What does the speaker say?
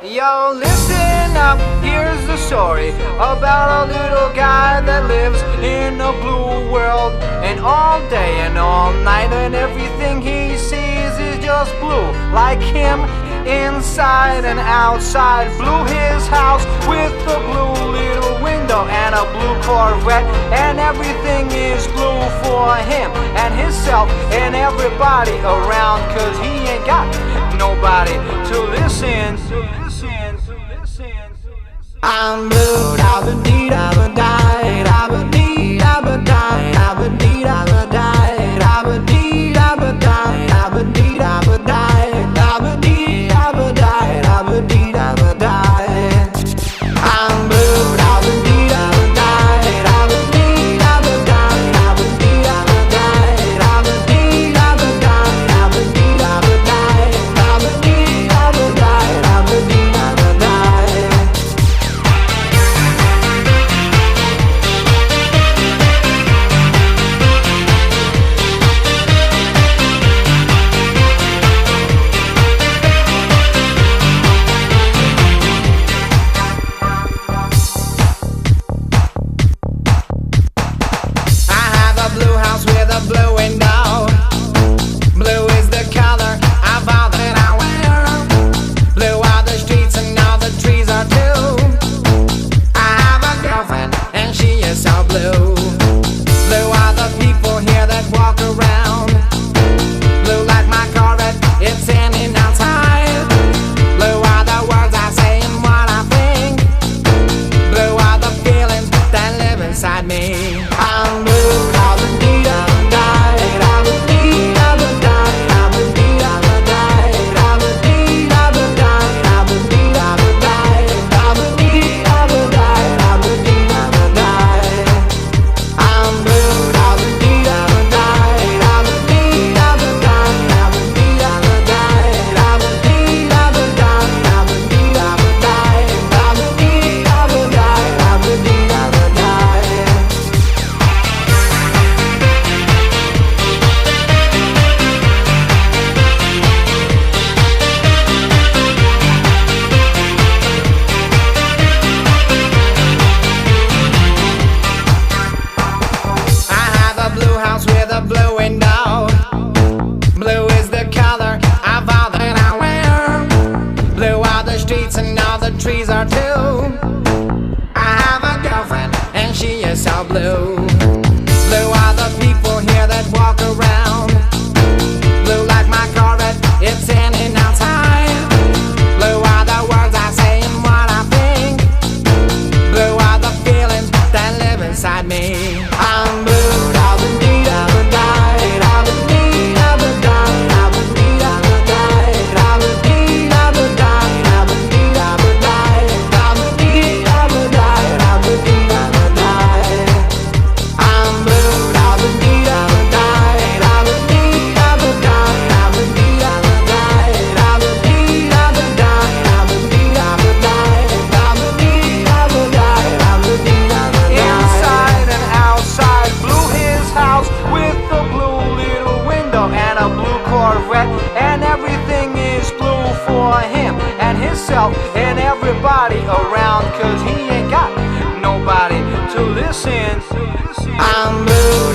Yo, listen up, here's the story about a little guy that lives in a blue world. And all day and all night and everything he sees is just blue. Like him, inside and outside. Blue his house with a blue little window and a blue Corvette. And everything is blue for him and himself and everybody around. Cause he ain't got nobody to listen. I'm blue, da-ba-dee, da-ba-die, da-ba-dee, da-ba-die, da-ba-dee, da-ba-die, da-ba-dee, da-ba-die, da-ba-dee, da-ba-die, da-ba-dee, da-ba-die, da-ba-dee, da-ba-die. I'm blue, da-ba-dee, da-ba-die, da-ba-dee, da-ba-die, da-ba-dee, da-ba-die, da-ba-dee, da-ba-die, da-ba-dee, da-ba-die, da-ba-dee, da-ba-die, da-ba-dee, da-ba-die. Blue house with a blue window. Blue is the color of all that I wear. Blue are the streets and all the trees are too. I have a girlfriend and she is so blue. Blue are the people here that walk around. Blue like my Corvette, it's in and outside. Blue are the words I say and what I think. Blue are the feelings that live inside me. I'm blue. With a blue window. Blue is the color of all that I wear. Blue are the streets and all the trees are too. I have a girlfriend and she is so blue. Blue are the people here that walk around. Blue like my Corvette, it's in and outside. Blue are the words I say and what I think. Blue are the feelings that live inside me. I'm blue. And everything is blue for him and himself and everybody around. Cause he ain't got nobody to listen. I'm blue.